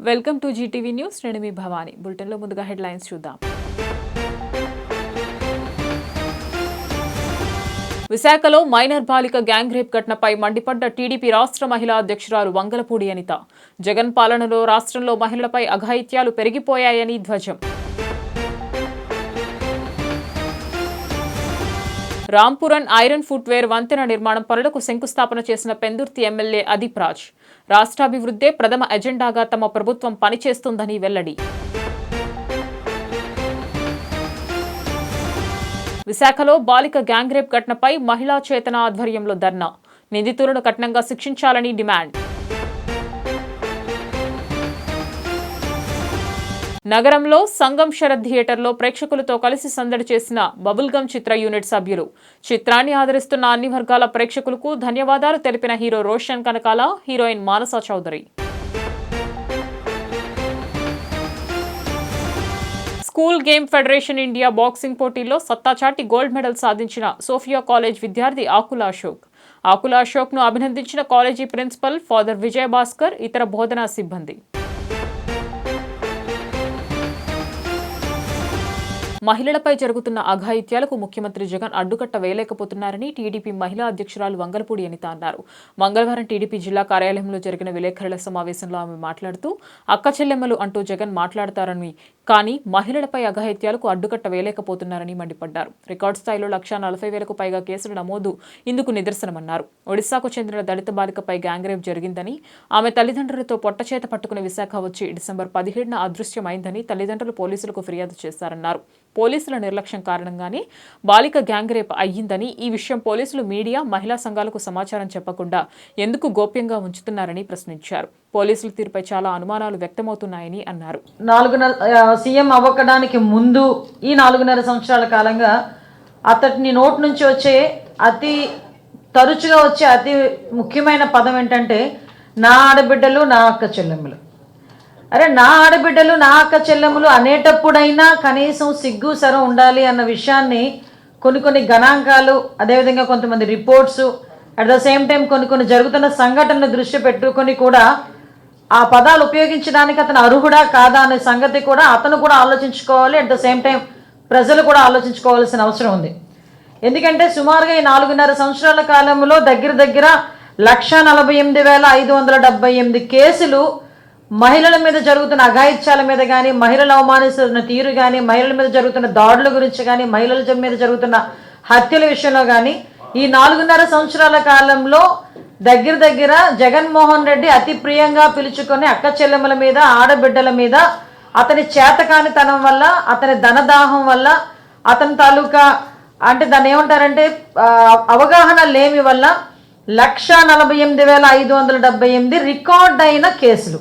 Welcome to Zee TV news. నేను మీ భవాని. బులెటిన్లో ముందుగా హెడ్లైన్స్ చూద్దాం. విశాఖలో మైనర్ బాలిక గ్యాంగ్ రేప్ ఘటనపై మండిపడ్డ టీడీపీ రాష్ట్ర మహిళా అధ్యక్షురాలు వంగలపూడి అనిత. జగన్ పాలనలో రాష్ట్రంలో మహిళలపై అఘాయిత్యాలు పెరిగిపోయాయని ధ్వజం. రాంపురన్ ఐరన్ ఫుట్వేర్ వంతెన నిర్మాణం పనులకు శంకుస్థాపన చేసిన పెందుర్తి ఎమ్మెల్యే అదీప్ రాజ్. రాష్ట్రాభివృద్ధే ప్రథమ ఎజెండాగా తమ ప్రభుత్వం పనిచేస్తుందని వెల్లడి. విశాఖలో బాలిక గ్యాంగ్ రేప్ ఘటనపై మహిళా చేతన ఆధ్వర్యంలో ధర్నా. నిందితులను కఠినంగా శిక్షించాలని డిమాండ్. నగరంలో సంగం శరత్ థియేటర్లో ప్రేక్షకులతో కలిసి సందడి చేసిన బబుల్ గమ్ చిత్ర యూనిట్ సభ్యులు. చిత్రాన్ని ఆదరిస్తున్న అన్ని వర్గాల ప్రేక్షకులకు ధన్యవాదాలు తెలిపిన hero Roshan Kanakala, heroine Manasa Chowdary. School game federation India boxing పోటీల్లో సత్తాచాటి గోల్డ్ మెడల్ సాధించిన సోఫియా కాలేజ్ విద్యార్థి ఆకుల అశోక్. ఆకుల అశోక్ను అభినందించిన college principal father Vijay Bhaskar, ఇతర బోధనా సిబ్బంది. మహిళలపై జరుగుతున్న అఘాయిత్యాలకు ముఖ్యమంత్రి జగన్ అడ్డుకట్ట వేయలేకపోతున్నారని టీడీపీ మహిళా అధ్యక్షురాలు వంగలపూడి అనిత అన్నారు. మంగళవారం టీడీపీ జిల్లా కార్యాలయంలో జరిగిన విలేకరుల సమావేశంలో ఆమె మాట్లాడుతూ అక్క చెల్లెమ్మలు అంటూ జగన్ మాట్లాడతారని, కానీ మహిళలపై అఘాయిత్యాలకు అడ్డుకట్ట వేయలేకపోతున్నారని మండిపడ్డారు. రికార్డు స్థాయిలో 140,000కు పైగా కేసులు నమోదు ఇందుకు నిదర్శనమన్నారు. ఒడిశాకు చెందిన దళిత బాలికపై గ్యాంగ్ రేప్ జరిగిందని, ఆమె తల్లిదండ్రులతో పొట్టచేత పట్టుకుని విశాఖ వచ్చి డిసెంబర్ 17న అదృశ్యమైందని తల్లిదండ్రులు పోలీసులకు ఫిర్యాదు చేశారన్నారు. పోలీసుల నిర్లక్ష్యం కారణంగానే బాలిక గ్యాంగ్ రేప్ అయ్యిందని, ఈ విషయం పోలీసులు మీడియా, మహిళా సంఘాలకు సమాచారం చెప్పకుండా ఎందుకు గోప్యంగా ఉంచుతున్నారని ప్రశ్నించారు. పోలీసుల తీరుపై చాలా అనుమానాలు వ్యక్తమవుతున్నాయని అన్నారు. సీఎం అవ్వడానికి ముందు ఈ 4.5 సంవత్సరాల కాలంగా అతడిని నోటి నుంచి వచ్చే తరచుగా వచ్చే అతి ముఖ్యమైన పదం ఏంటంటే నా ఆడబిడ్డలు, నా అక్క చెల్లెమ్మలు. అరే, నా ఆడబిడ్డలు, నా అక్క చెల్లెమ్మలు అనేటప్పుడైనా కనీసం సిగ్గు సరం ఉండాలి అన్న విషయాన్ని కొన్ని గణాంకాలు, అదేవిధంగా కొంతమంది reports, at the same time కొన్ని జరుగుతున్న సంఘటనలు దృష్టి పెట్టుకొని కూడా ఆ పదాలు ఉపయోగించడానికి అతను అర్హుడా కాదా అనే సంగతి కూడా అతను కూడా ఆలోచించుకోవాలి. అట్ ద సేమ్ టైం ప్రజలు కూడా ఆలోచించుకోవాల్సిన అవసరం ఉంది. ఎందుకంటే సుమారుగా ఈ 4.5 సంవత్సరాల కాలంలో దగ్గర 148,578 కేసులు మహిళల మీద జరుగుతున్న అఘాయిత్యాల మీద కానీ, మహిళలు అవమానిస్తున్న తీరు కానీ, మహిళల మీద జరుగుతున్న దాడుల గురించి కానీ, మహిళల మీద జరుగుతున్న హత్యల విషయంలో కానీ ఈ 4.5 సంవత్సరాల కాలంలో దగ్గర జగన్మోహన్ రెడ్డి అతి ప్రియంగా పిలుచుకొని అక్క చెల్లెమ్మల మీద, ఆడబిడ్డల మీద అతని చేతకానితనం వల్ల, అతని ధనదాహం వల్ల, అతని తాలూకా అంటే దాన్ని ఏమంటారంటే అవగాహన లేమి వల్ల 148,578 రికార్డ్ అయిన కేసులు.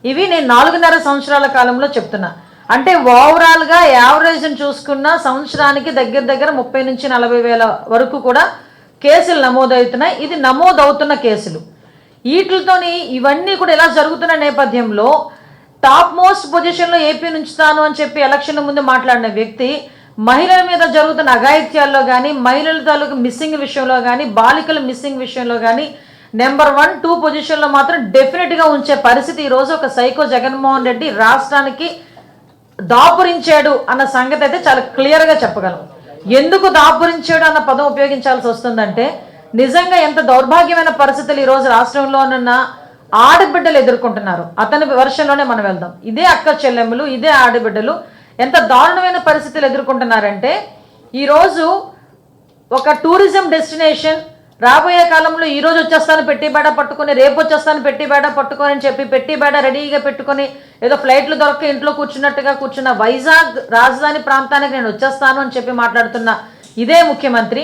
ఇవి నేను 4.5 సంవత్సరాల కాలంలో చెప్తున్నా. అంటే ఓవరాల్గా యావరేజ్ని చూసుకున్న సంవత్సరానికి దగ్గర 30 నుంచి 40,000 వరకు కూడా కేసులు నమోదవుతున్నాయి. ఇది నమోదవుతున్న కేసులు. వీటితోని ఇవన్నీ కూడా ఇలా జరుగుతున్న నేపథ్యంలో టాప్ మోస్ట్ పొజిషన్లో ఏపీ ఉంచుతాను అని చెప్పి ఎలక్షన్ ముందు మాట్లాడిన వ్యక్తి మహిళల మీద జరుగుతున్న అఘాయిత్యాల్లో కానీ, మహిళల తాలూకు మిస్సింగ్ విషయంలో కానీ, బాలికల మిస్సింగ్ విషయంలో కానీ నెంబర్ 1, 2 పొజిషన్లో మాత్రం డెఫినెట్గా ఉంచే పరిస్థితి ఈరోజు ఒక సైకో జగన్మోహన్ రెడ్డి రాష్ట్రానికి దాపురించాడు అన్న సంగతి అయితే చాలా క్లియర్గా చెప్పగలం. ఎందుకు దాపురించాడు అన్న పదం ఉపయోగించాల్సి వస్తుందంటే నిజంగా ఎంత దౌర్భాగ్యమైన పరిస్థితులు ఈరోజు రాష్ట్రంలో ఉన్న ఆడబిడ్డలు ఎదుర్కొంటున్నారు. అతని వర్షంలోనే మనం వెళ్దాం. ఇదే అక్క చెల్లెమ్మలు, ఇదే ఆడబిడ్డలు ఎంత దారుణమైన పరిస్థితులు ఎదుర్కొంటున్నారంటే ఈరోజు ఒక టూరిజం డెస్టినేషన్ రాబోయే కాలంలో ఈరోజు వచ్చేస్తాను పెట్టిబేడ పట్టుకొని, రేపు వచ్చేస్తాను పెట్టిబేడ పట్టుకొని అని చెప్పి పెట్టిబేడ రెడీగా పెట్టుకొని ఏదో ఫ్లైట్లు దొరక్క ఇంట్లో కూర్చున్నట్టుగా కూర్చున్న వైజాగ్ రాజధాని ప్రాంతానికి నేను వచ్చేస్తాను అని చెప్పి మాట్లాడుతున్న ఇదే ముఖ్యమంత్రి,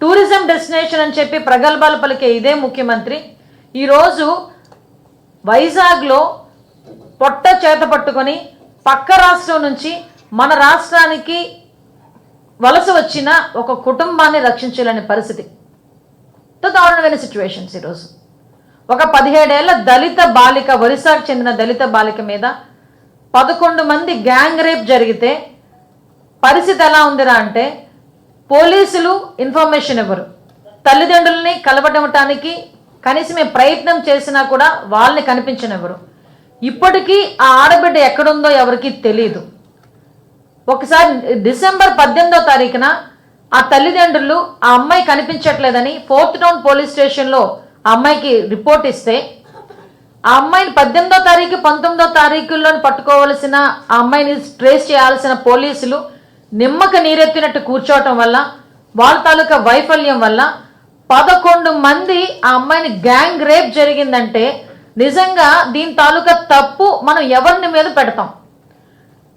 టూరిజం డెస్టినేషన్ అని చెప్పి ప్రగల్భాలు పలికే ఇదే ముఖ్యమంత్రి ఈరోజు వైజాగ్లో పొట్ట చేత పట్టుకొని పక్క రాష్ట్రం నుంచి మన రాష్ట్రానికి వలస వచ్చిన ఒక కుటుంబాన్ని రక్షించాలనే పరిస్థితి. దారుణమైన సిచ్యువేషన్స్. ఈరోజు ఒక 17 ఏళ్ల దళిత బాలిక, ఒరిస్సాకు చెందిన దళిత బాలిక మీద 11 మంది గ్యాంగ్ రేప్ జరిగితే పరిస్థితి ఎలా ఉందిరా అంటే పోలీసులు ఇన్ఫర్మేషన్ ఇవ్వరు, తల్లిదండ్రుల్ని కలవడానికి కనీసం ప్రయత్నం చేసినా కూడా వాళ్ళని కనిపించనివ్వరు. ఇప్పటికీ ఆ ఆడబిడ్డ ఎక్కడుందో ఎవరికి తెలియదు. ఒకసారి డిసెంబర్ 18వ తారీఖున ఆ తల్లిదండ్రులు ఆ అమ్మాయి కనిపించట్లేదని 4th టౌన్ పోలీస్ స్టేషన్లో ఆ అమ్మాయికి రిపోర్ట్ ఇస్తే, ఆ అమ్మాయిని 18వ తారీఖు 19వ తారీఖుల్లో పట్టుకోవాల్సిన ఆ అమ్మాయిని ట్రేస్ చేయాల్సిన పోలీసులు నిమ్మక నీరెత్తినట్టు కూర్చోవటం వల్ల, వాళ్ళ తాలూకా వైఫల్యం వల్ల 11 మంది ఆ అమ్మాయిని గ్యాంగ్ రేప్ జరిగిందంటే నిజంగా దీని తాలూకా తప్పు మనం ఎవరిని మీద పెడతాం,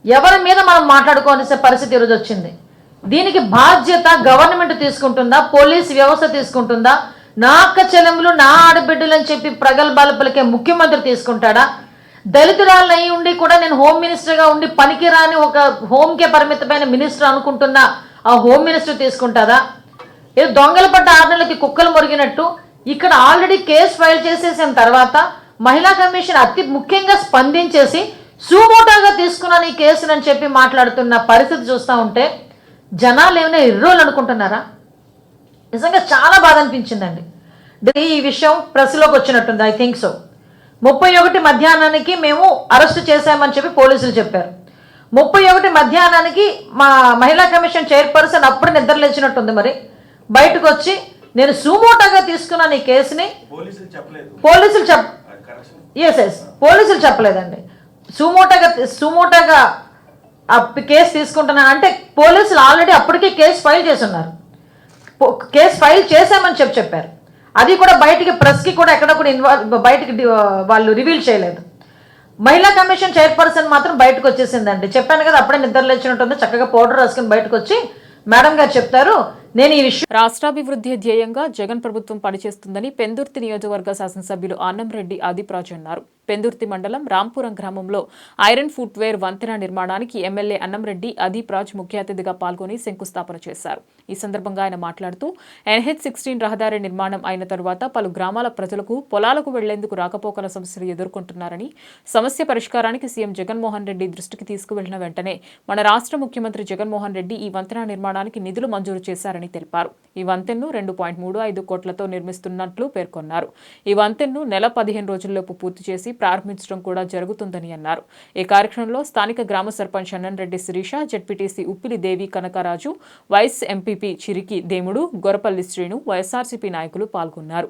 ఎవరి మీద మనం మాట్లాడుకోవాల్సిన పరిస్థితి ఈరోజు వచ్చింది. దీనికి బాధ్యత గవర్నమెంట్ తీసుకుంటుందా, పోలీస్ వ్యవస్థ తీసుకుంటుందా, నా అక్క చెల్లెములు నా ఆడబిడ్డలు అని చెప్పి ప్రగల్భాలు పలికే ముఖ్యమంత్రి తీసుకుంటాడా? దళితురాలను అయి ఉండి కూడా నేను హోమ్ మినిస్టర్గా ఉండి పనికిరాని ఒక హోమ్కే పరిమితమైన మినిస్టర్ అనుకుంటున్న ఆ హోమ్ మినిస్టర్ తీసుకుంటారా? ఏదో దొంగల పడ్డ 6 నెలలకి కుక్కలు మురిగినట్టు ఇక్కడ ఆల్రెడీ కేసు ఫైల్ చేసేసిన తర్వాత మహిళా కమిషన్ అతి ముఖ్యంగా స్పందించేసి సుమోటోగా తీసుకున్నాను ఈ కేసును అని చెప్పి మాట్లాడుతున్న పరిస్థితి చూస్తూ ఉంటే జనాలు ఏమైనా ఇర్రోలు అనుకుంటున్నారా? నిజంగా చాలా బాధ అనిపించిందండి. ఈ విషయం ప్రెస్లోకి వచ్చినట్టుంది. I think so. 31 మధ్యాహ్నానికి మేము అరెస్ట్ చేశామని చెప్పి పోలీసులు చెప్పారు. 31 మధ్యాహ్నానికి మా మహిళా కమిషన్ చైర్పర్సన్ అప్పుడు నిద్రలేచినట్టుంది. మరి బయటకు వచ్చి నేను సుమోటోగా తీసుకున్నాను ఈ కేసుని పోలీసులు చెప్పలేదండి. సుమోటోగా ఆ కేసు తీసుకుంటున్నాను అంటే పోలీసులు ఆల్రెడీ అప్పటికే కేసు ఫైల్ చేసి ఉన్నారు. కేసు ఫైల్ చేశామని చెప్పారు. అది కూడా బయటికి ప్రెస్కి కూడా ఎక్కడ కూడా బయటికి వాళ్ళు రివీల్ చేయలేదు. మహిళా కమిషన్ చైర్పర్సన్ మాత్రం బయటకు వచ్చేసిందండి. చెప్పాను కదా, అప్పుడే నిద్ర లేచినట్టుంది. చక్కగా పౌడర్ రాసుకుని బయటకు వచ్చి మేడం గారు చెప్తారు, నేను ఈ విషయం రాష్ట్రాభివృద్ధి ధ్యేయంగా జగన్ ప్రభుత్వం పనిచేస్తుందని పెందుర్తి నియోజకవర్గ శాసనసభ్యులు ఆనంరెడ్డి ఆదిప్రాజ్ అన్నారు. పెందుర్తి మండలం రాంపురం గ్రామంలో ఐరన్ ఫుట్వేర్ వంతెన నిర్మాణానికి ఎమ్మెల్యే అన్నంరెడ్డి ఆదిప్రాజ్ ముఖ్య అతిథిగా పాల్గొని శంకుస్థాపన చేశారు. ఈ సందర్భంగా ఆయన మాట్లాడుతూ NH-16 రహదారి నిర్మాణం అయిన తరువాత పలు గ్రామాల ప్రజలకు పొలాలకు వెళ్లేందుకు రాకపోకల సమస్యలు ఎదుర్కొంటున్నారని, సమస్య పరిష్కారానికి సీఎం జగన్మోహన్ రెడ్డి దృష్టికి తీసుకువెళ్లిన వెంటనే మన రాష్ట్ర ముఖ్యమంత్రి జగన్మోహన్ రెడ్డి ఈ వంతెన నిర్మాణానికి నిధులు మంజూరు చేశారని తెలిపారు. ఈ వంతెన్ను 2.35 కోట్లతో నిర్మిస్తున్నట్లు పేర్కొన్నారు. ఈ వంతెన్ను నెల 15 రోజుల్లోపు పూర్తి చేసి ప్రారంభించడం కూడా జరుగుతుందని అన్నారు. ఈ కార్యక్రమంలో స్థానిక గ్రామ సర్పంచ్ అన్నన్రెడ్డి శిరీష, జెడ్పీటీసీ ఉప్పిలి దేవి కనకరాజు, వైస్ ఎంపీపీ చిరికి దేముడు, గొరపల్లి శ్రీను, వైఎస్ఆర్సీపీ నాయకులు పాల్గొన్నారు.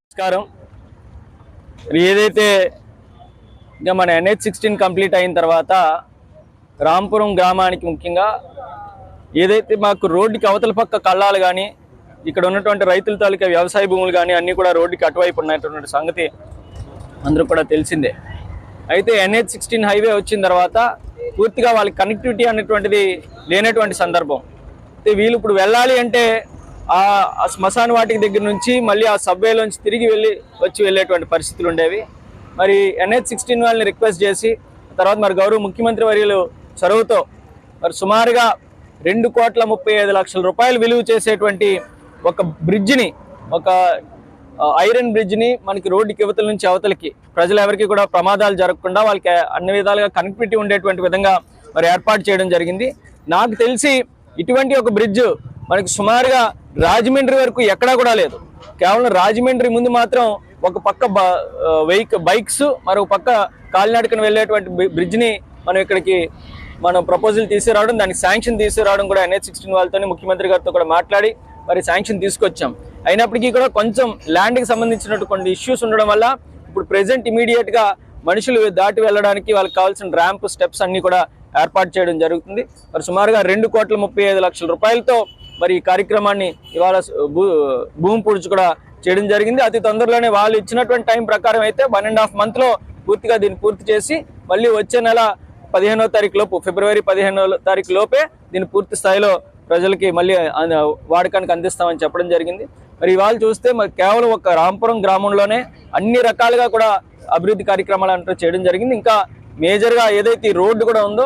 నమస్కారం. ఏదైతే ఇంకా మన NH-16 కంప్లీట్ అయిన తర్వాత రాంపురం గ్రామానికి ముఖ్యంగా ఏదైతే మాకు రోడ్డుకి అవతల పక్క కళ్ళాలు కానీ ఇక్కడ ఉన్నటువంటి రైతుల తాలూకా వ్యవసాయ భూములు కానీ అన్నీ కూడా రోడ్డుకి అటువైపు ఉన్నటువంటి సంగతి అందరూ కూడా తెలిసిందే. అయితే NH-16 హైవే వచ్చిన తర్వాత పూర్తిగా వాళ్ళకి కనెక్టివిటీ అనేటువంటిది లేనటువంటి సందర్భం. అయితే వీళ్ళు ఇప్పుడు వెళ్ళాలి అంటే ఆ శ్మశాన వాటికి దగ్గర నుంచి మళ్ళీ ఆ సబ్వేలోంచి తిరిగి వెళ్ళేటువంటి పరిస్థితులు ఉండేవి. మరి NH-16 వాళ్ళని రిక్వెస్ట్ చేసి తర్వాత మరి గౌరవ ముఖ్యమంత్రి వర్యులు చొరవతో మరి సుమారుగా 2,35,00,000 రూపాయలు విలువ చేసేటువంటి ఒక బ్రిడ్జిని, ఒక ఐరన్ బ్రిడ్జిని మనకి రోడ్డుకి యువతల నుంచి అవతలకి ప్రజలు ఎవరికి కూడా ప్రమాదాలు జరగకుండా వాళ్ళకి అన్ని విధాలుగా కనెక్టివిటీ ఉండేటువంటి విధంగా మరి ఏర్పాటు చేయడం జరిగింది. నాకు తెలిసి ఇటువంటి ఒక బ్రిడ్జ్ మనకి సుమారుగా రాజమండ్రి వరకు ఎక్కడా కూడా లేదు. కేవలం రాజమండ్రి ముందు మాత్రం ఒక పక్క బైక్స్ మరో పక్క కాలినడకన వెళ్ళేటువంటి బ్రిడ్జ్ని మనం ఇక్కడికి మనం ప్రపోజల్ తీసుకురావడం, దానికి శాంక్షన్ తీసుకురావడం కూడా NH16 వాళ్ళతోనే ముఖ్యమంత్రి గారితో కూడా మాట్లాడి మరి శాంక్షన్ తీసుకొచ్చాం. అయినప్పటికీ కూడా కొంచెం ల్యాండ్కి సంబంధించినట్టు కొన్ని ఇష్యూస్ ఉండడం వల్ల ఇప్పుడు ప్రెసెంట్ ఇమీడియట్గా మనుషులు దాటి వెళ్ళడానికి వాళ్ళకి కావాల్సిన ర్యాంప్ స్టెప్స్ అన్ని కూడా ఏర్పాటు చేయడం జరుగుతుంది. మరి సుమారుగా 2,35,00,000 రూపాయలతో మరి ఈ కార్యక్రమాన్ని ఇవాళ భూమి పూడ్చి కూడా చేయడం జరిగింది. అతి తొందరలోనే వాళ్ళు ఇచ్చినటువంటి టైం ప్రకారం అయితే 1.5 monthలో పూర్తిగా దీన్ని పూర్తి చేసి మళ్ళీ వచ్చే నెల 15వ తారీఖు లోపు, ఫిబ్రవరి 15వ తారీఖు లోపే దీన్ని పూర్తి స్థాయిలో ప్రజలకి మళ్ళీ వాడకానికి అందిస్తామని చెప్పడం జరిగింది. మరి ఇవాళ చూస్తే మరి కేవలం ఒక రాంపురం గ్రామంలోనే అన్ని రకాలుగా కూడా అభివృద్ధి కార్యక్రమాలు అంటూ చేయడం జరిగింది. ఇంకా మేజర్గా ఏదైతే ఈ రోడ్డు కూడా ఉందో,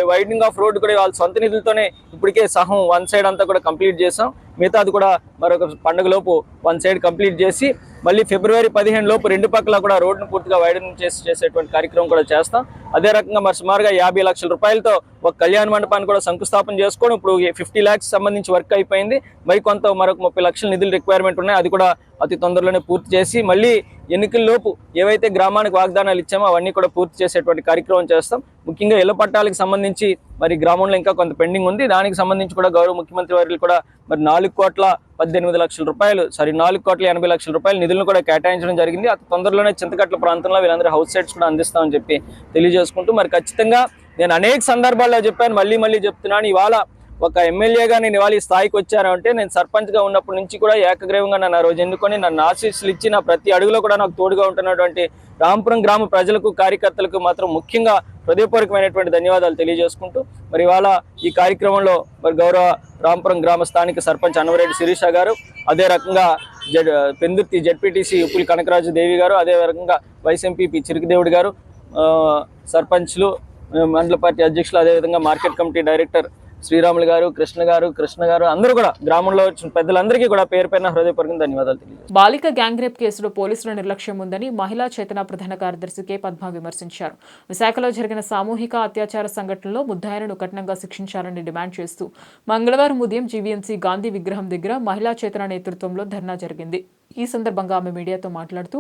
వైడనింగ్ ఆఫ్ రోడ్డు కూడా వాళ్ళ సొంత నిధులతోనే ఇప్పటికే సహం 1 side అంతా కూడా కంప్లీట్ చేసాం. మిగతాది కూడా మరొక పండుగ లోపు 1 side కంప్లీట్ చేసి మళ్ళీ ఫిబ్రవరి 15 లోపు 2 పక్కల కూడా రోడ్డును పూర్తిగా వైడనింగ్ చేసేటువంటి కార్యక్రమం కూడా చేస్తాం. అదే రకంగా మరి సుమారుగా 50 లక్షల రూపాయలతో ఒక కళ్యాణ మండపాన్ని కూడా శంకుస్థాపన చేసుకోవడం. ఇప్పుడు 50 lakhs సంబంధించి వర్క్ అయిపోయింది. మరొక 30 లక్షల నిధులు రిక్వైర్మెంట్ ఉన్నాయి. అది కూడా అతి తొందరలోనే పూర్తి చేసి మళ్ళీ ఎన్నికల లోపు ఏవైతే గ్రామానికి వాగ్దానాలు ఇచ్చామో అవన్నీ కూడా పూర్తి చేసేటువంటి కార్యక్రమం చేస్తాం. ముఖ్యంగా ఇళ్ల పట్టాలకు సంబంధించి మరి గ్రామంలో ఇంకా కొంత పెండింగ్ ఉంది. దానికి సంబంధించి కూడా గౌరవ ముఖ్యమంత్రి వర్యులు కూడా మరి 4,18,00,000 రూపాయలు 4,80,00,000 రూపాయలు నిధులను కూడా కేటాయించడం జరిగింది. అతి తొందరలోనే చింతకట్ల ప్రాంతంలో వీళ్ళందరూ హౌస్ సైట్స్ కూడా అందిస్తామని చెప్పి తెలియజేసుకుంటూ మరి ఖచ్చితంగా నేను అనేక సందర్భాల్లో చెప్పాను, మళ్ళీ చెప్తున్నాను. ఇవాళ ఒక ఎమ్మెల్యేగా నేను ఇవాళ ఈ స్థాయికి వచ్చాను అంటే నేను సర్పంచ్గా ఉన్నప్పటి నుంచి కూడా ఏకగ్రీవంగా నన్ను ఆ రోజు ఎన్నుకొని నన్ను ఆశీస్సులు ఇచ్చి నా ప్రతి అడుగులో కూడా నాకు తోడుగా ఉంటున్నటువంటి రాంపురం గ్రామ ప్రజలకు, కార్యకర్తలకు మాత్రం ముఖ్యంగా హృదయపూర్వకమైనటువంటి ధన్యవాదాలు తెలియజేసుకుంటూ మరి ఇవాళ ఈ కార్యక్రమంలో మరి గౌరవ రాంపురం గ్రామ స్థానిక సర్పంచ్ అన్నవరెడ్డి శిరీష గారు, అదే రకంగా పెందుర్తి జెడ్పీటీసీ ఉప్పులి కనకరాజు దేవి గారు, అదే రకంగా వైస్ ఎంపీ చిరుకుదేవుడి గారు, సర్పంచ్లు, మండల పార్టీ అధ్యక్షులు, అదేవిధంగా మార్కెట్ కమిటీ డైరెక్టర్ శ్రీరాములు గారు, కృష్ణ గారు అందరూ కూడా గ్రామంలో వచ్చిన పెద్దలందరికీ కూడా పేరు పేరున హృదయపూర్వక ధన్యవాదాలు తెలియజేస్తారు. బాలిక గ్యాంగ్ రేప్ కేసులో పోలీసుల నిర్లక్ష్యం ఉందని మహిళా చేతన ప్రధాన కార్యదర్శి కె పద్మ విమర్శించారు. విశాఖలో జరిగిన సామూహిక అత్యాచార సంఘటనలో ముద్దాయిలను కఠినంగా శిక్షించాలని డిమాండ్ చేస్తూ మంగళవారం ఉదయం జీవీఎంసీ గాంధీ విగ్రహం దగ్గర మహిళా చేతన నేతృత్వంలో ధర్నా జరిగింది. ఈ సందర్భంగా ఆమె మీడియాతో మాట్లాడుతూ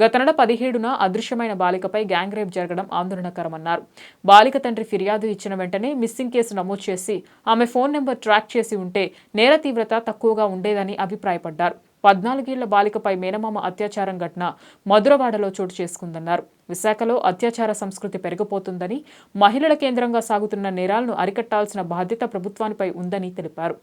గత నెల 17న అదృశ్యమైన బాలికపై గ్యాంగ్ రేప్ జరగడం ఆందోళనకరమన్నారు. బాలిక తండ్రి ఫిర్యాదు ఇచ్చిన వెంటనే మిస్సింగ్ కేసు నమోదు చేసి ఆమె ఫోన్ నెంబర్ ట్రాక్ చేసి ఉంటే నేర తీవ్రత తక్కువగా ఉండేదని అభిప్రాయపడ్డారు. 14 ఏళ్ల బాలికపై మేనమామ అత్యాచారం ఘటన మధురవాడలో చోటు చేసుకుందన్నారు. విశాఖలో అత్యాచార సంస్కృతి పెరిగిపోతుందని, మహిళల కేంద్రంగా సాగుతున్న నేరాలను అరికట్టాల్సిన బాధ్యత ప్రభుత్వానిపై ఉందని తెలిపారు.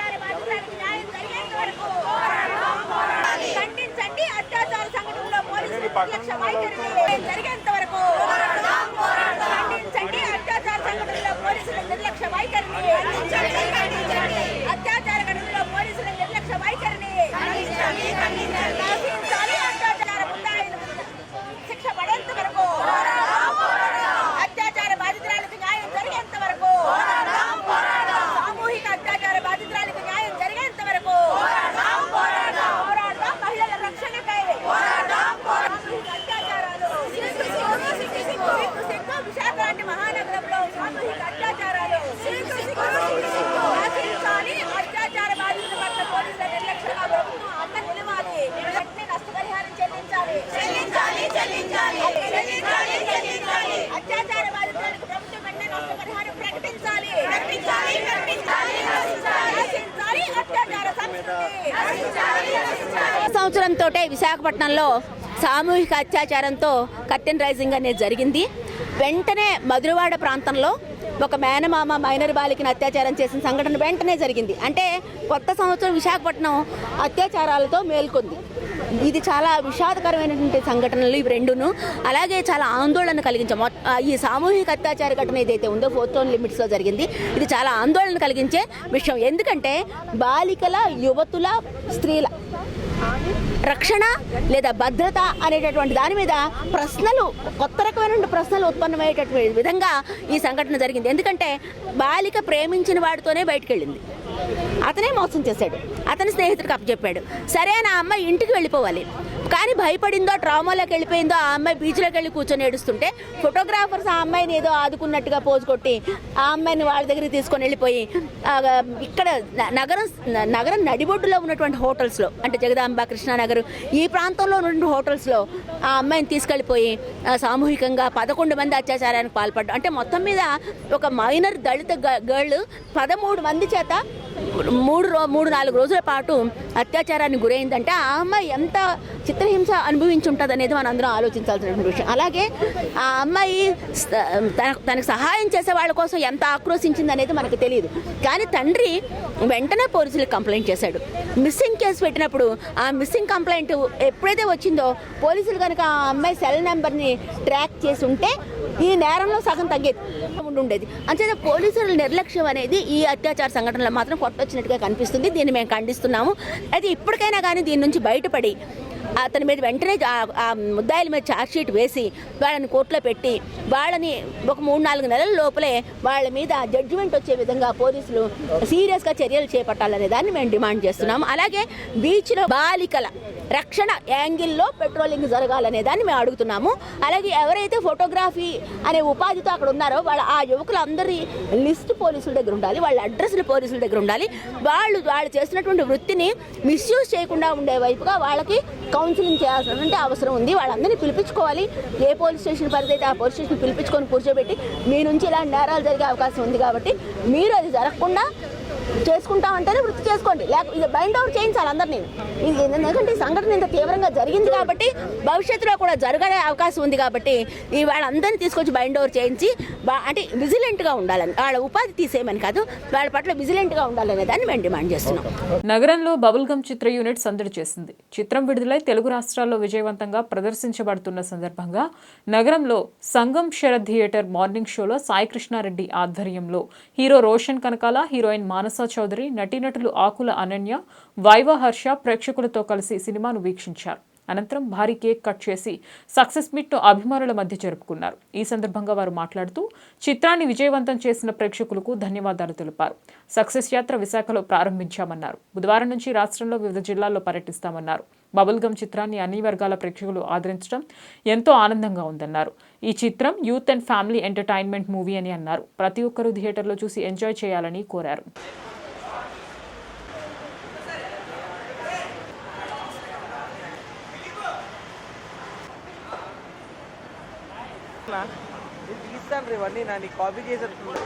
సంవత్సరంతో విశాఖపట్నంలో సామూహిక అత్యాచారంతో కర్టెన్ రైజింగ్ అనేది జరిగింది. వెంటనే మధురవాడ ప్రాంతంలో ఒక మేనమామ మైనర్ బాలికను అత్యాచారం చేసిన సంఘటన వెంటనే జరిగింది. అంటే కొత్త సంవత్సరం విశాఖపట్నం అత్యాచారాలతో మేల్కొంది. ఇది చాలా విషాదకరమైనటువంటి సంఘటనలు ఇవి రెండును. అలాగే చాలా ఆందోళన కలిగించే ఈ సామూహిక అత్యాచార ఘటన ఏదైతే ఉందో 4 zone లిమిట్స్లో జరిగింది. ఇది చాలా ఆందోళన కలిగించే విషయం. ఎందుకంటే బాలికల, యువతుల, స్త్రీల రక్షణ లేదా భద్రత అనేటటువంటి దాని మీద ప్రశ్నలు, కొత్త రకమైన ప్రశ్నలు ఉత్పన్నమయ్యేటటువంటి విధంగా ఈ సంఘటన జరిగింది. ఎందుకంటే బాలిక ప్రేమించిన వాడితోనే బయటకు వెళ్ళింది, అతనే మోసం చేశాడు, అతని స్నేహితుడికి అప్పచెప్పాడు. సరే నా అమ్మాయి ఇంటికి వెళ్ళిపోవాలి, కానీ భయపడిందో ట్రామాలోకి వెళ్ళిపోయిందో ఆ అమ్మాయి బీచ్లోకి వెళ్ళి కూర్చొని ఏడుస్తుంటే ఫోటోగ్రాఫర్స్ ఆ అమ్మాయిని ఏదో ఆదుకున్నట్టుగా పోజు కొట్టి ఆ అమ్మాయిని వాళ్ళ దగ్గరికి తీసుకొని వెళ్ళిపోయి ఇక్కడ నగరం నడిబొడ్డులో ఉన్నటువంటి హోటల్స్లో అంటే జగదాంబ కృష్ణానగర్ ఈ ప్రాంతంలో ఉన్నటువంటి హోటల్స్లో ఆ అమ్మాయిని తీసుకెళ్ళిపోయి సామూహికంగా 11 మంది అత్యాచారానికి పాల్పడ్డారు. అంటే మొత్తం మీద ఒక మైనర్ దళిత గర్ల్ 13 మంది చేత 3-4 రోజుల పాటు అత్యాచారానికి గురైందంటే ఆ అమ్మాయి ఎంత చిత్రహింస అనుభవించి ఉంటుంది అనేది మనం అందరం ఆలోచించాల్సినటువంటి విషయం. అలాగే ఆ అమ్మాయి తనకు సహాయం చేసే వాళ్ళ కోసం ఎంత ఆక్రోశించింది అనేది మనకు తెలియదు. కానీ తండ్రి వెంటనే పోలీసులకు కంప్లైంట్ చేశాడు. మిస్సింగ్ కేసు పెట్టినప్పుడు ఆ మిస్సింగ్ కంప్లైంట్ ఎప్పుడైతే వచ్చిందో పోలీసులు కనుక ఆ అమ్మాయి సెల్ నెంబర్ని ట్రాక్ చేసి ఉంటే ఈ నేరంలో సగం తగ్గేది ఉండేది. అంచేత పోలీసుల నిర్లక్ష్యం అనేది ఈ అత్యాచార సంఘటనలో మాత్రం కొట్టొచ్చినట్టుగా కనిపిస్తుంది. దీన్ని మేము ఖండిస్తున్నాము. అయితే ఇప్పటికైనా కానీ దీని నుంచి బయటపడి అతని మీద వెంటనే ఆ ముద్దాయిల మీద ఛార్జ్షీట్ వేసి వాళ్ళని కోర్టులో పెట్టి వాళ్ళని ఒక 3-4 నెలల లోపలే వాళ్ళ మీద జడ్జిమెంట్ వచ్చే విధంగా పోలీసులు సీరియస్గా చర్యలు చేపట్టాలనే దాన్ని మేము డిమాండ్ చేస్తున్నాము. అలాగే బీచ్లో బాలికల రక్షణ యాంగిల్లో పెట్రోలింగ్ జరగాలనే దాన్ని మేము అడుగుతున్నాము. అలాగే ఎవరైతే ఫోటోగ్రఫీ అనే ఉపాధితో అక్కడ ఉన్నారో ఆ యువకులందరి లిస్ట్ పోలీసుల దగ్గర ఉండాలి, వాళ్ళ అడ్రస్లు పోలీసుల దగ్గర ఉండాలి. వాళ్ళు చేసినటువంటి వృత్తిని మిస్యూజ్ చేయకుండా ఉండే వైపుగా వాళ్ళకి కౌన్సిలింగ్ చేయాల్సినటువంటి అవసరం ఉంది. వాళ్ళందరినీ పిలిపించుకోవాలి. ఏ పోలీస్ స్టేషన్ పరిధి అయితే ఆ పోలీస్ స్టేషన్ పిలిపించుకొని కూర్చోబెట్టి మీ నుంచి ఇలాంటి నేరాలు జరిగే అవకాశం ఉంది కాబట్టి మీరు అది జరగకుండా చేసుకుంటామంటేనే వృత్తి చేసుకోండి, లేకపోతే ఇది బైండ్ అవుట్ చేయించాలి అందరినీ. ఎందుకంటే ఈ సంఘటన ఇంత తీవ్రంగా జరిగింది కాబట్టి భవిష్యత్తులో కూడా జరగడే అవకాశం ఉంది కాబట్టి ఈ వాళ్ళందరినీ తీసుకొచ్చి బైండ్ ఓవర్ చేయించి అంటే విజిలెంట్గా ఉండాలని, వాళ్ళ ఉపాధి తీసేయమని కాదు, వాళ్ళ పట్ల విజిలెంట్గా ఉండాలనే దాన్ని మేము డిమాండ్ చేస్తున్నాం. నగరంలో బబుల్ గమ్ చిత్ర యూనిట్ సందడి చేసింది. చిత్రం విడుదలై తెలుగు రాష్ట్రాల్లో విజయవంతంగా ప్రదర్శించబడుతున్న సందర్భంగా నగరంలో సంగం శరత్ థియేటర్ మార్నింగ్ షోలో సాయి కృష్ణారెడ్డి ఆధ్వర్యంలో హీరో రోషన్ కనకాల, హీరోయిన్ మానస చౌదరి, నటీనటులు ఆకుల అనన్య, వైవ హర్ష ప్రేక్షకులతో కలిసి సినిమాను వీక్షించారు. అనంతరం భారీ కేక్ కట్ చేసి సక్సెస్ మీట్ను అభిమానుల మధ్య జరుపుకున్నారు. ఈ సందర్భంగా వారు మాట్లాడుతూ చిత్రాన్ని విజయవంతం చేసిన ప్రేక్షకులకు ధన్యవాదాలు తెలిపారు. సక్సెస్ యాత్ర విశాఖలో ప్రారంభించామన్నారు. బుధవారం నుంచి రాష్ట్రంలో వివిధ జిల్లాల్లో పర్యటిస్తామన్నారు. బబుల్ గమ్ చిత్రాన్ని అన్ని వర్గాల ప్రేక్షకులు ఆదరించడం ఎంతో ఆనందంగా ఉందన్నారు. ఈ చిత్రం youth and family entertainment movie అని అన్నారు. ప్రతి ఒక్కరూ థియేటర్లో చూసి ఎంజాయ్ చేయాలని కోరారు. తీస్తాను రేవన్నీ నా కాపీ చేసేస్తున్నా.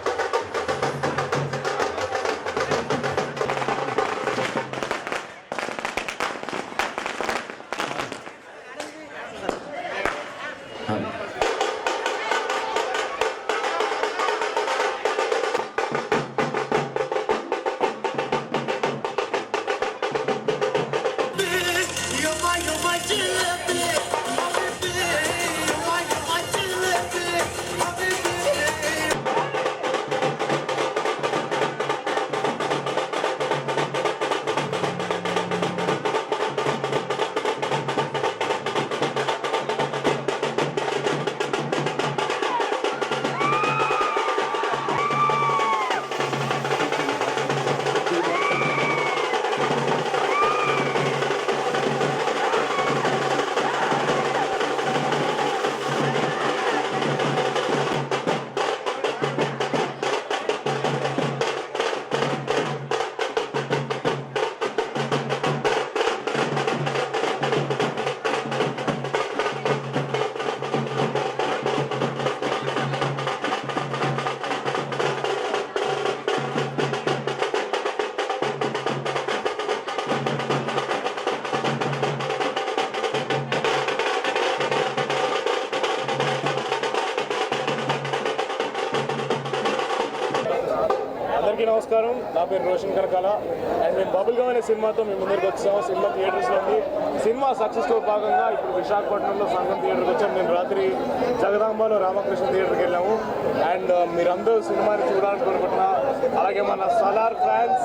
నమస్కారం, నా పేరు రోషన్ కనకాల అండ్ మేము బబుల్ గమ్ అనే సినిమాతో మేము ముందరికి వచ్చాము. సినిమా థియేటర్స్లో ఉంది. సినిమా సక్సెస్లో భాగంగా ఇప్పుడు విశాఖపట్నంలో సంగం థియేటర్కి వచ్చాము. నేను రాత్రి జగదాంబలో రామకృష్ణ థియేటర్కి వెళ్ళాము. అండ్ మీరందరూ సినిమాని చూడాలని కోరుకుంటున్నా. అలాగే మన Salaar fans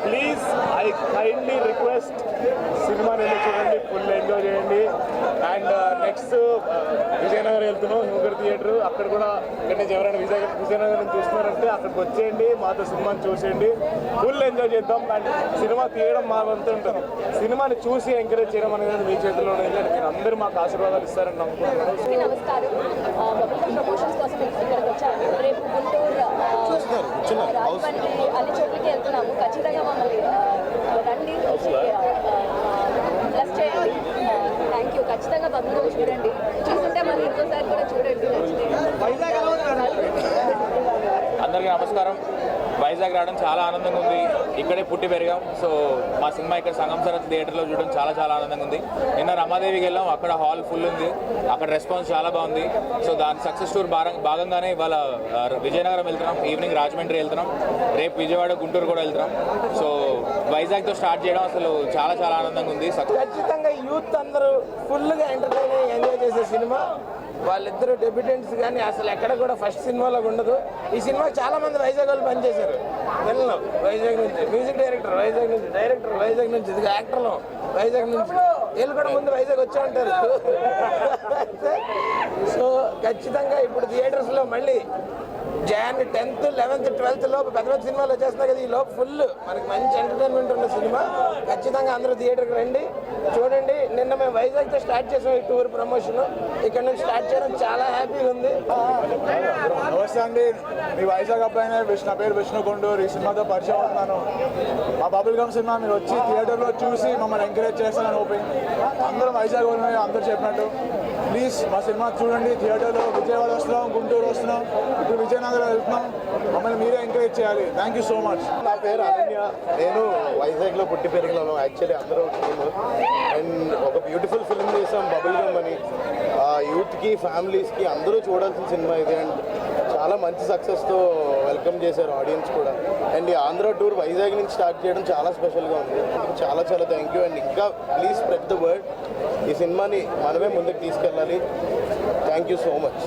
please I kindly request సినిమాని వెళ్ళి చూడండి, ఫుల్ ఎంజాయ్ చేయండి. అండ్ నెక్స్ట్ విజయనగరం వెళ్తున్నాం, హిమగిరి థియేటర్. అక్కడ కూడా ఇక్కడ నుంచి ఎవరైనా విజయనగరం చూస్తున్నారంటే అక్కడికి వచ్చేయండి, మాతో సినిమాని చూసేయండి, ఫుల్ ఎంజాయ్ చేద్దాం. అండ్ సినిమా తీయడం మా వంతు ఉంటుంది, సినిమాని చూసి ఎంకరేజ్ చేయడం అనేది మీ చేతిలో ఉంది. మీరు అందరూ మాకు ఆశీర్వాదాలు ఇస్తారని నమ్ముకుంటున్నాను. నమస్కారం. ప్రమోషన్స్ కోసం ఇక్కడికి వచ్చాము. రేపు గుంటూరు, రాజమండ్రి అన్ని చోట్లకి వెళ్తున్నాము. ఖచ్చితంగా మమ్మల్ని రండి, ప్లస్ చేయండి. Thank you. ఖచ్చితంగా బబ్లు చూడండి, చూస్తుంటే మళ్ళీ ఇంకోసారి కూడా చూడండి. అందరికీ నమస్కారం. వైజాగ్ రావడం చాలా ఆనందంగా ఉంది. ఇక్కడే పుట్టి పెరిగాం. సో మా సినిమా ఇక్కడ సంగం సరత్ థియేటర్లో చూడడం చాలా చాలా ఆనందంగా ఉంది. నిన్న రమాదేవికి వెళ్ళాం, అక్కడ హాల్ ఫుల్ ఉంది, అక్కడ రెస్పాన్స్ చాలా బాగుంది. సో దాని సక్సెస్ టూర్ భాగంగానే ఇవాళ విజయనగరం వెళ్తున్నాం, ఈవినింగ్ రాజమండ్రి వెళ్తున్నాం, రేపు విజయవాడ గుంటూరు కూడా వెళ్తున్నాం. సో వైజాగ్తో స్టార్ట్ చేయడం అసలు చాలా చాలా ఆనందంగా ఉంది. ఖచ్చితంగా యూత్ అందరూ ఫుల్గా ఎంటర్టైన్ ఎంజాయ్ చేసే సినిమా. వాళ్ళిద్దరు డెబ్యూటెంట్స్ కానీ అసలు ఎక్కడ కూడా ఫస్ట్ సినిమాలో ఉండదు. ఈ సినిమా చాలా మంది వైజాగ్ వాళ్ళు పనిచేశారు. పిల్లలు వైజాగ్ నుంచి, మ్యూజిక్ డైరెక్టర్ వైజాగ్ నుంచి, డైరెక్టర్ వైజాగ్ నుంచి, ఇది యాక్టర్లు వైజాగ్ నుంచి, వీళ్ళు కూడా ముందు వైజాగ్ వచ్చి ఉంటారు. సో ఖచ్చితంగా ఇప్పుడు థియేటర్స్లో మళ్ళీ Jan 10th, 11th, 12th లోపు పెద్ద పెద్ద సినిమాలు వచ్చేస్తున్నాయి కదా, ఈ లోపు ఫుల్ మనకి మంచి ఎంటర్టైన్మెంట్ ఉన్న సినిమా. ఖచ్చితంగా అందరూ థియేటర్కి రండి, చూడండి. నిన్న మేము వైజాగ్తో స్టార్ట్ చేసాం ఈ టూర్ ప్రమోషన్, ఇక్కడ నుంచి స్టార్ట్ చేయడం చాలా హ్యాపీగా ఉంది. నమస్తే అండి, మీ వైజాగ్ అబ్బాయినే నా పేరు విష్ణు కొండూరు. ఈ సినిమాతో పరిచయం అవుతున్నాను. మా బబుల్ గమ్ సినిమా మీరు వచ్చి థియేటర్లో చూసి మమ్మల్ని ఎంకరేజ్ చేస్తానని హోపింగ్. అందరం వైజాగ్ వాళ్ళు అందరూ చెప్పినట్టు ప్లీజ్ మా సినిమా చూడండి థియేటర్లో. విజయవాడ వస్తున్నాం, గుంటూరు వస్తున్నాం, ఇప్పుడు విజయనగరం వెళ్తున్నాం, మమ్మల్ని మీరే ఎంకరేజ్ చేయాలి. Thank you so much. నా పేరు అనన్య, నేను వైజాగ్లో పుట్టి పెరిగినాను. యాక్చువల్లీ అందరూ అండ్ ఒక బ్యూటిఫుల్ ఫిల్మ్ చేసాం బబుల్ గమ్ అని. యూత్కి, ఫ్యామిలీస్కి అందరూ చూడాల్సిన సినిమా ఇది. అండ్ చాలా మంచి సక్సెస్తో వెల్కమ్ చేశారు ఆడియన్స్ కూడా. అండ్ ఈ ఆంధ్ర టూర్ వైజాగ్ నుంచి స్టార్ట్ చేయడం చాలా స్పెషల్గా ఉంది. చాలా చాలా థ్యాంక్ యూ. అండ్ ఇంకా ప్లీజ్ స్ప్రెడ్ ద వర్డ్. ఈ సినిమాని మనమే ముందుకు తీసుకెళ్ళాలి. Thank you so much.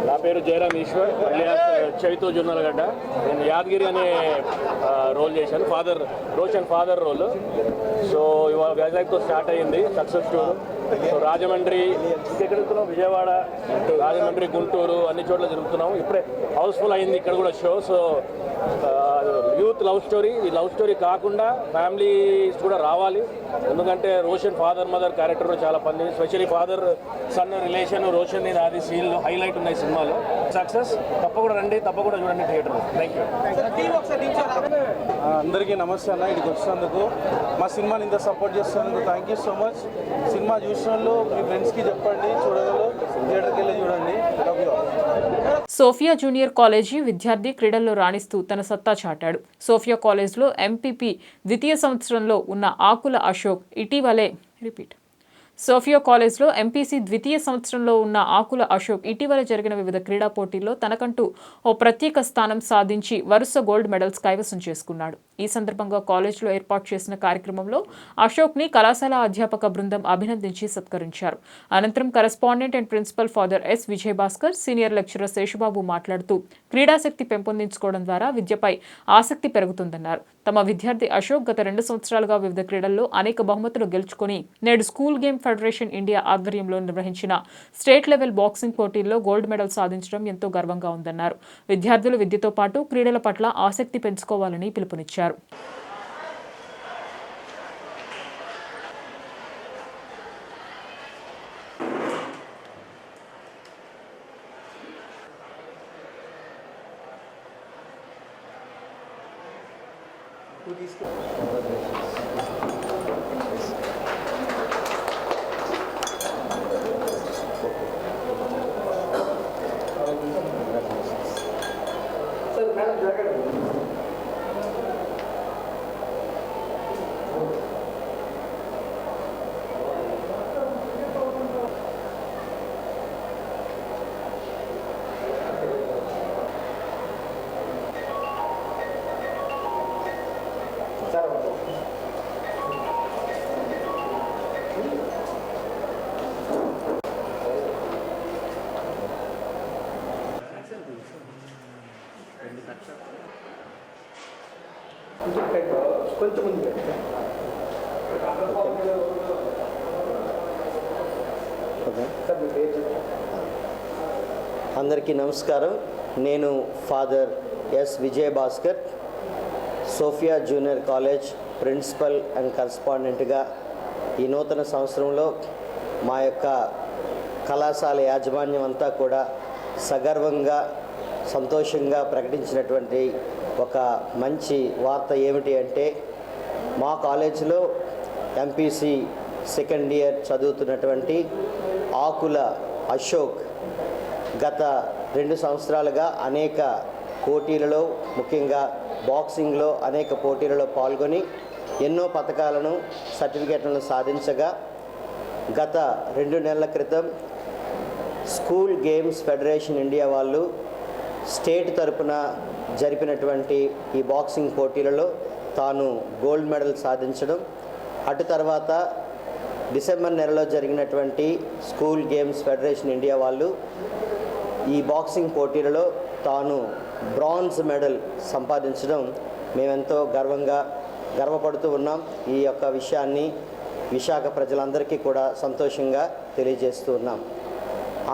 నా పేరు జయరామ్ ఈశ్వర్, అలియాస్ చైతూ జొన్నలగడ్డ. నేను యాదగిరి అనే రోల్ చేశాను, రోషన్ ఫాదర్ రోల్. సో ఇవాళ వైజాగ్తో స్టార్ట్ అయ్యింది సక్సెస్ టూర్. సో రాజమండ్రి ఎక్కడుతున్నాం, విజయవాడ, రాజమండ్రి, గుంటూరు అన్ని చోట్ల జరుగుతున్నాం. ఇప్పుడే హౌస్ఫుల్ అయింది ఇక్కడ కూడా show. So youth love story, ఈ లవ్ స్టోరీ కాకుండా ఫ్యామిలీస్ కూడా రావాలి. ఎందుకంటే రోషన్ ఫాదర్ మదర్ క్యారెక్టర్ చాలా పని, specially father son relation, Roshan నాది సీన్లో హైలైట్ ఉన్నాయి సినిమాలో. సక్సెస్ తప్పకుండా రండి, తప్పకుండా చూడండి థియేటర్లో. Thank you. అందరికీ నమస్తే అన్న, ఇక్కడికి వచ్చినందుకు, మా సినిమాని ఇంత సపోర్ట్ చేస్తున్నందుకు thank you so much. Cinema చూసిన వాళ్ళు మీ ఫ్రెండ్స్కి చెప్పండి, చూడగలరు, థియేటర్కి వెళ్ళి చూడండి. Love you. Sophia junior college విద్యార్థి క్రీడల్లో రాణిస్తూ తన సత్తా చాటాడు. సోఫియా కాలేజ్లో ఎంపీపీ ద్వితీయ సంవత్సరంలో ఉన్న ఆకుల అశోక్ సోఫియా కాలేజ్లో ఎంపీసీ ద్వితీయ సంవత్సరంలో ఉన్న ఆకుల అశోక్ ఇటీవల జరిగిన వివిధ క్రీడా పోటీల్లో తనకంటూ ఓ ప్రత్యేక స్థానం సాధించి వరుస గోల్డ్ మెడల్స్ కైవసం చేసుకున్నాడు. ఈ సందర్భంగా కాలేజ్లో ఏర్పాటు చేసిన కార్యక్రమంలో అశోక్ని కళాశాల అధ్యాపక బృందం అభినందించి సత్కరించారు. అనంతరం correspondent and principal father S Vijayabhaskar, senior lecturer Seshababu మాట్లాడుతూ క్రీడాశక్తి పెంపొందించుకోవడం ద్వారా విద్యపై ఆసక్తి పెరుగుతుందన్నారు. తమ విద్యార్థి అశోక్ గత 2 సంవత్సరాలుగా వివిధ క్రీడల్లో అనేక బహుమతులు గెలుచుకుని నేడు స్కూల్ గేమ్ ఫెడరేషన్ ఇండియా ఆధ్వర్యంలో నిర్వహించిన స్టేట్ లెవెల్ బాక్సింగ్ పోటీల్లో గోల్డ్ మెడల్ సాధించడం ఎంతో గర్వంగా ఉందన్నారు. విద్యార్థులు విద్యతో పాటు క్రీడల పట్ల ఆసక్తి పెంచుకోవాలని పిలుపునిచ్చారు. అందరికీ నమస్కారం. నేను father S Vijayabhaskar, Sophia junior college principal and కరస్పాండెంట్గా ఈ నూతన సంవత్సరంలో మా యొక్క కళాశాల యాజమాన్యం అంతా కూడా సగర్వంగా సంతోషంగా ప్రకటించినటువంటి ఒక మంచి వార్త ఏమిటి అంటే, మా కాలేజీలో ఎంపీసీ సెకండ్ ఇయర్ చదువుతున్నటువంటి ఆకుల అశోక్ గత 2 సంవత్సరాలుగా అనేక పోటీలలో, ముఖ్యంగా బాక్సింగ్లో అనేక పోటీలలో పాల్గొని ఎన్నో పథకాలను, సర్టిఫికెట్లను సాధించగా గత 2 నెలల క్రితం స్కూల్ గేమ్స్ ఫెడరేషన్ ఇండియా వాళ్ళు స్టేట్ తరపున జరిపినటువంటి ఈ బాక్సింగ్ పోటీలలో తాను గోల్డ్ మెడల్ సాధించడం, అటు తర్వాత డిసెంబర్ నెలలో జరిగినటువంటి స్కూల్ గేమ్స్ ఫెడరేషన్ ఇండియా వాళ్ళు ఈ బాక్సింగ్ పోటీలలో తాను బ్రాంజ్ మెడల్ సంపాదించడం మేమెంతో గర్వపడుతూ ఉన్నాం. ఈ యొక్క విషయాన్ని విశాఖ ప్రజలందరికీ కూడా సంతోషంగా తెలియజేస్తూ ఉన్నాం.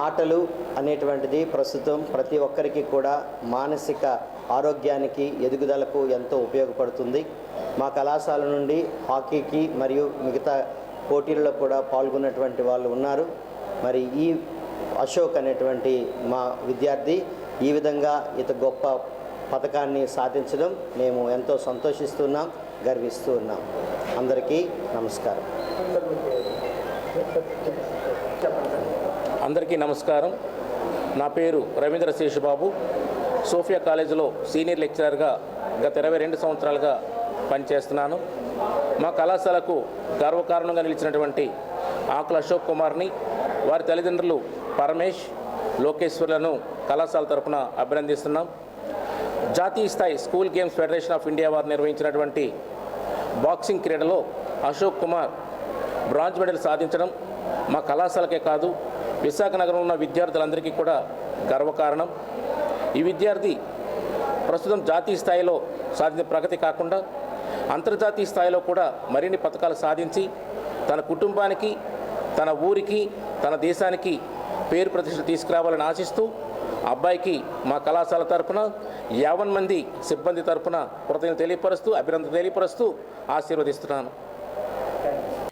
ఆటలు అనేటువంటిది ప్రస్తుతం ప్రతి ఒక్కరికి కూడా మానసిక ఆరోగ్యానికి, ఎదుగుదలకు ఎంతో ఉపయోగపడుతుంది. మా కళాశాల నుండి హాకీకి మరియు మిగతా పోటీల్లో కూడా పాల్గొన్నటువంటి వాళ్ళు ఉన్నారు. మరి ఈ అశోక్ అనేటువంటి మా విద్యార్థి ఈ విధంగా ఇంత గొప్ప పథకాన్ని సాధించడం మేము ఎంతో సంతోషిస్తున్నాం, గర్విస్తూ ఉన్నాం. అందరికీ నమస్కారం. అందరికీ నమస్కారం. నా పేరు రవీంద్ర శేషబాబు. సోఫియా కాలేజీలో సీనియర్ లెక్చరర్గా గత 22 సంవత్సరాలుగా పనిచేస్తున్నాను. మా కళాశాలకు గర్వకారణంగా నిలిచినటువంటి ఆకుల అశోక్ కుమార్ని, వారి తల్లిదండ్రులు పరమేష్, లోకేశ్వర్లను కళాశాల తరఫున అభినందిస్తున్నాం. జాతీయ స్థాయి school games federation of India వారు నిర్వహించినటువంటి బాక్సింగ్ క్రీడలో అశోక్ కుమార్ బ్రాంజ్ మెడల్ సాధించడం మా కళాశాలకే కాదు, విశాఖ నగరంలో ఉన్న విద్యార్థులందరికీ కూడా గర్వకారణం. ఈ విద్యార్థి ప్రస్తుతం జాతీయ స్థాయిలో సాధించిన ప్రగతి కాకుండా అంతర్జాతీయ స్థాయిలో కూడా మరిన్ని పథకాలు సాధించి తన కుటుంబానికి, తన ఊరికి, తన దేశానికి పేరు ప్రతిష్ట తీసుకురావాలని ఆశిస్తూ అబ్బాయికి మా కళాశాల తరఫున 50 మంది సిబ్బంది తరఫున కృతజ్ఞతలు తెలియపరుస్తూ, అభినందనలు తెలియపరుస్తూ ఆశీర్వదిస్తున్నాను.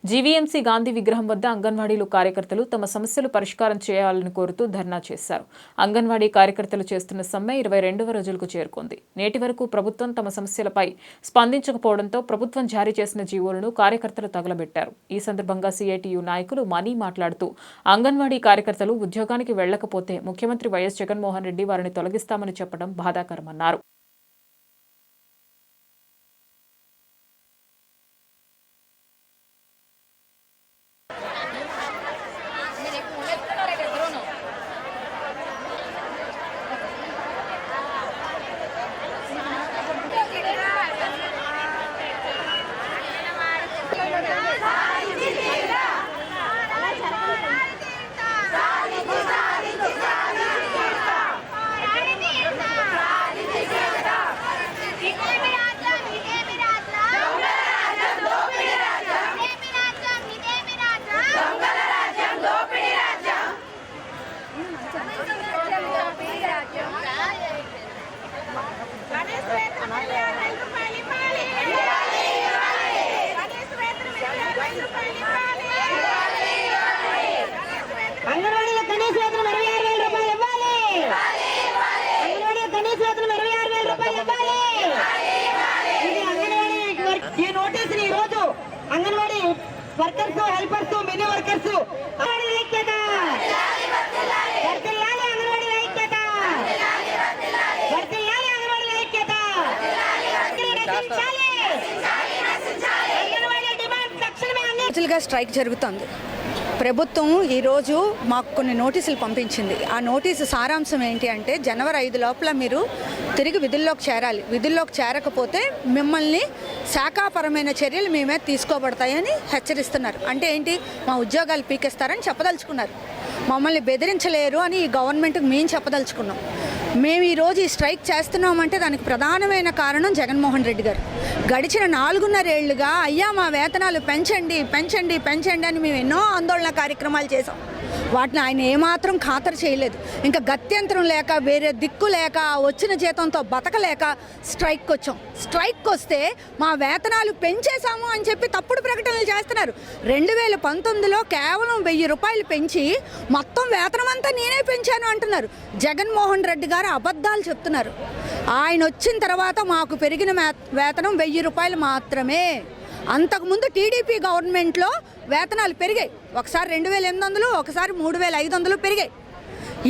జీవీఎంసీ గాంధీ విగ్రహం వద్ద అంగన్వాడీలు కార్యకర్తలు తమ సమస్యలు పరిష్కారం చేయాలని కోరుతూ ధర్నా చేశారు. అంగన్వాడీ కార్యకర్తలు చేస్తున్న సమ్మె 22వ రోజులకు చేరుకుంది. నేటి వరకు ప్రభుత్వం తమ సమస్యలపై స్పందించకపోవడంతో ప్రభుత్వం జారీ చేసిన జీవోలను కార్యకర్తలు తగలబెట్టారు. ఈ సందర్భంగా సిఐటియు నాయకులు మనీ మాట్లాడుతూ అంగన్వాడీ కార్యకర్తలు ఉద్యోగానికి వెళ్లకపోతే ముఖ్యమంత్రి వైఎస్ జగన్మోహన్ రెడ్డి వారిని తొలగిస్తామని చెప్పడం బాధాకరమన్నారు. ఈ నోటీసుని ఈ రోజు anganwadi workers, helpers, mini workers strike జరుగుతుంది. ప్రభుత్వం ఈరోజు మాకు కొన్ని నోటీసులు పంపించింది. ఆ నోటీసు సారాంశం ఏంటి అంటే, జనవరి 5 లోపల మీరు తిరిగి విధుల్లోకి చేరాలి. విధుల్లోకి చేరకపోతే మిమ్మల్ని శాఖాపరమైన చర్యలు మీ మీద తీసుకోబడతాయని హెచ్చరిస్తున్నారు. అంటే ఏంటి, మా ఉద్యోగాలు పీకేస్తారని చెప్పదలుచుకున్నారు. మమ్మల్ని బెదిరించలేరు అని ఈ గవర్నమెంట్కి మేము చెప్పదలుచుకున్నాం. మేము ఈరోజు ఈ స్ట్రైక్ చేస్తున్నామంటే దానికి ప్రధానమైన కారణం జగన్మోహన్ రెడ్డి గారు. గడిచిన 4.5 ఏళ్లుగా అయ్యా మా వేతనాలు పెంచండి పెంచండి పెంచండి అని మేము ఎన్నో ఆందోళన కార్యక్రమాలు చేసాం. వాటిని ఆయన ఏమాత్రం ఖాతరు చేయలేదు. ఇంకా గత్యంతరం లేక వేరే దిక్కు లేక వచ్చిన జీతంతో బతకలేక స్ట్రైక్ వచ్చాం. స్ట్రైక్ వస్తే మా వేతనాలు పెంచేశాము అని చెప్పి తప్పుడు ప్రకటనలు చేస్తున్నారు. 2019లో కేవలం 1000 రూపాయలు పెంచి మొత్తం వేతనం అంతా నేనే పెంచాను అంటున్నారు. జగన్మోహన్ రెడ్డి గారు అబద్ధాలు చెప్తున్నారు. ఆయన వచ్చిన తర్వాత మాకు పెరిగిన వేతనం 1000 రూపాయలు మాత్రమే. అంతకుముందు టీడీపీ గవర్నమెంట్లో వేతనాలు పెరిగాయి. ఒకసారి 2800, ఒకసారి 3500 పెరిగాయి.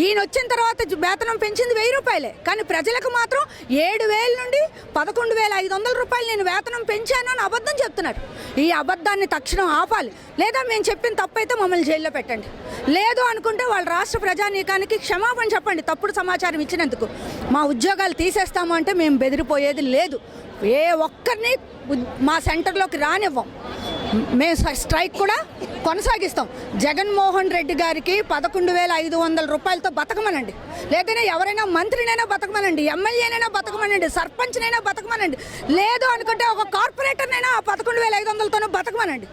ఈయన వచ్చిన తర్వాత వేతనం పెంచింది 1000 రూపాయలే. కానీ ప్రజలకు మాత్రం 7000 నుండి 11,500 రూపాయలు నేను వేతనం పెంచాను అని అబద్ధం చెప్తున్నారు. ఈ అబద్ధాన్ని తక్షణం ఆపాలి. లేదా మేము చెప్పిన తప్పైతే మమ్మల్ని జైల్లో పెట్టండి. లేదు అనుకుంటే వాళ్ళ రాష్ట్ర ప్రజానీకానికి క్షమాపణ చెప్పండి. తప్పుడు సమాచారం ఇచ్చినందుకు మా ఉద్యోగాలు తీసేస్తాము అంటే మేము బెదిరిపోయేది లేదు. ఏ ఒక్కరిని మా సెంటర్లోకి రానివ్వం. మేము స్ట్రైక్ కూడా కొనసాగిస్తాం. జగన్మోహన్ రెడ్డి గారికి 11,500 రూపాయలతో బతకమనండి. లేదైనా ఎవరైనా మంత్రినైనా బతకమనండి, ఎమ్మెల్యేనైనా బతకమనండి, సర్పంచ్నైనా బతకమనండి. లేదు అనుకుంటే ఒక కార్పొరేటర్నైనా 11,500తోనూ బతకమనండి.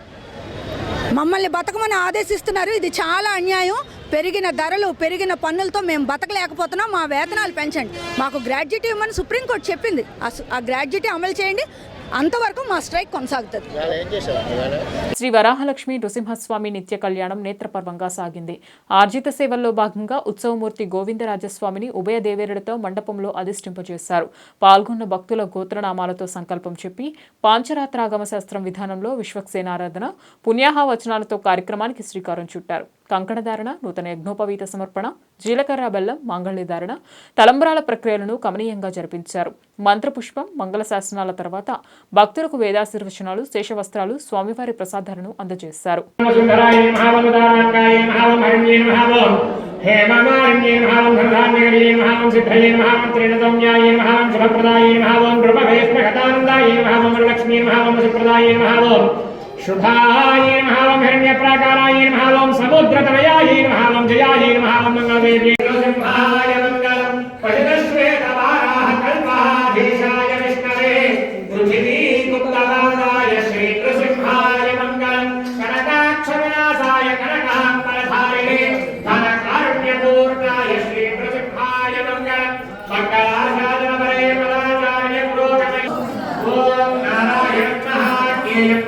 మమ్మల్ని బతకమని ఆదేశిస్తున్నారు. ఇది చాలా అన్యాయం. పెరిగిన ధరలు, పెరిగిన పన్నులతో మేము బతకలేకపోతున్నాం. మా వేతనాలు పెంచండి. మాకు గ్రాడ్యుటీ ఇవ్వమని సుప్రీంకోర్టు చెప్పింది. ఆ గ్రాడ్యుటీ అమలు చేయండి. అంతవరకు మా స్ట్రైక్ కొనసాగుతుంది. శ్రీ వరాహలక్ష్మి నృసింహస్వామి నిత్య కళ్యాణం నేత్రపర్వంగా సాగింది. ఆర్జిత సేవల్లో భాగంగా ఉత్సవమూర్తి గోవిందరాజస్వామిని ఉభయ దేవేరులతో మండపంలో అధిష్ఠింపజేశారు. పాల్గొన్న భక్తుల గోత్రనామాలతో సంకల్పం చెప్పి పాంచరాత్రాగమ శాస్త్రం విధానంలో విశ్వక్సేనారాధన, పుణ్యాహవచనాలతో కార్యక్రమానికి శ్రీకారం చుట్టారు. కంకణధారణ, నూతన యజ్ఞోపవీత సమర్పణ, జీలకర్ర బెల్లం, మాంగళ్యధారణ, తలంబ్రాల ప్రక్రియలను కమనీయంగా జరిపించారు. మంత్రపుష్పం, మంగళ శాసనాల తర్వాత భక్తులకు వేదాశీర్వచనాలు, శేషవస్త్రాలు, స్వామివారి ప్రసాదాలను అందజేశారు. शुभाय नमः ओम हिरण्यप्राकाराय नमः ओम समुद्रतनयाय नमः ओम जयाय नमः ओम मंगलदेव्यै नृसिंहाय मंगलम् पतितश्वेतवाराः कल्पाधीशाय विष्णवे पृथिवीगुप्तवादाय श्री नृसिंहाय मंगलम् कनकाक्षविनाशाय कनकाम्बरधारिणे धनकारुण्यपूर्णाय श्री नृसिंहाय मंगलम् मंगलाशासनपरे पदाचार्य पुरोगमे ओम नारायण महाज्ञेयं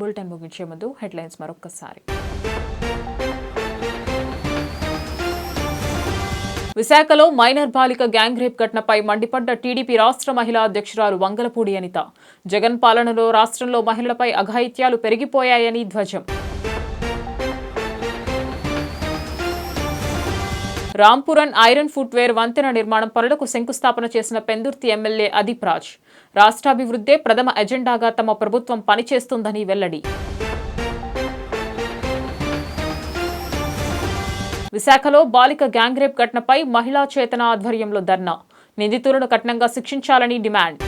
బులెటిన్ ముగించే ముందు హెడ్లైన్స్ మరొక్కసారి. విశాఖలో మైనర్ బాలిక గ్యాంగ్ రేప్ ఘటనపై మండిపడ్డ టీడీపీ రాష్ట్ర మహిళా అధ్యక్షురాలు వంగలపూడి అనిత. జగన్ పాలనలో రాష్ట్రంలో మహిళలపై అఘాయిత్యాలు పెరిగిపోయాయని ధ్వజం. రాంపురన్ ఐరన్ ఫుట్వేర్ వంతెన నిర్మాణం పనులకు శంకుస్థాపన చేసిన పెందుర్తి ఎమ్మెల్యే అదీప్ రాజ్. రాష్ట్రాభివృద్ధే ప్రథమ ఎజెండాగా తమ ప్రభుత్వం పనిచేస్తుందని వెల్లడి. విశాఖలో బాలిక గ్యాంగ్ రేప్ ఘటనపై మహిళా చేతన ఆధ్వర్యంలో ధర్నా. నిందితులను కఠినంగా శిక్షించాలని డిమాండ్.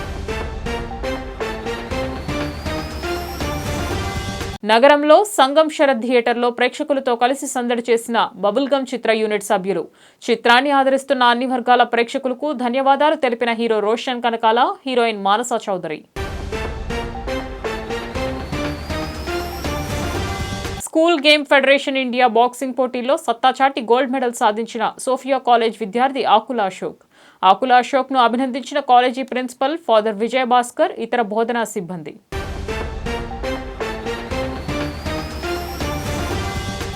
నగరంలో సంగం శరత్ థియేటర్లో ప్రేక్షకులతో కలిసి సందడి చేసిన బబుల్ గమ్ చిత్ర యూనిట్ సభ్యులు. చిత్రాన్ని ఆదరిస్తున్న అన్ని వర్గాల ప్రేక్షకులకు ధన్యవాదాలు తెలిపిన hero Roshan Kanakala, heroine Manasa Chowdary. School game federation India boxing పోటీల్లో సత్తాచాటి గోల్డ్ మెడల్ సాధించిన సోఫియా కాలేజ్ విద్యార్థి ఆకుల అశోక్. ఆకుల అశోక్ను అభినందించిన college principal father Vijay Bhaskar, ఇతర బోధనా సిబ్బంది.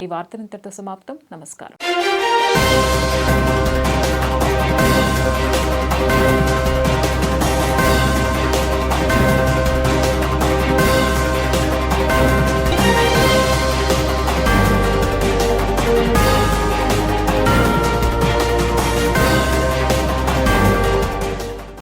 ఈ వార్త ఇంతటితో సమాప్తం. నమస్కారం.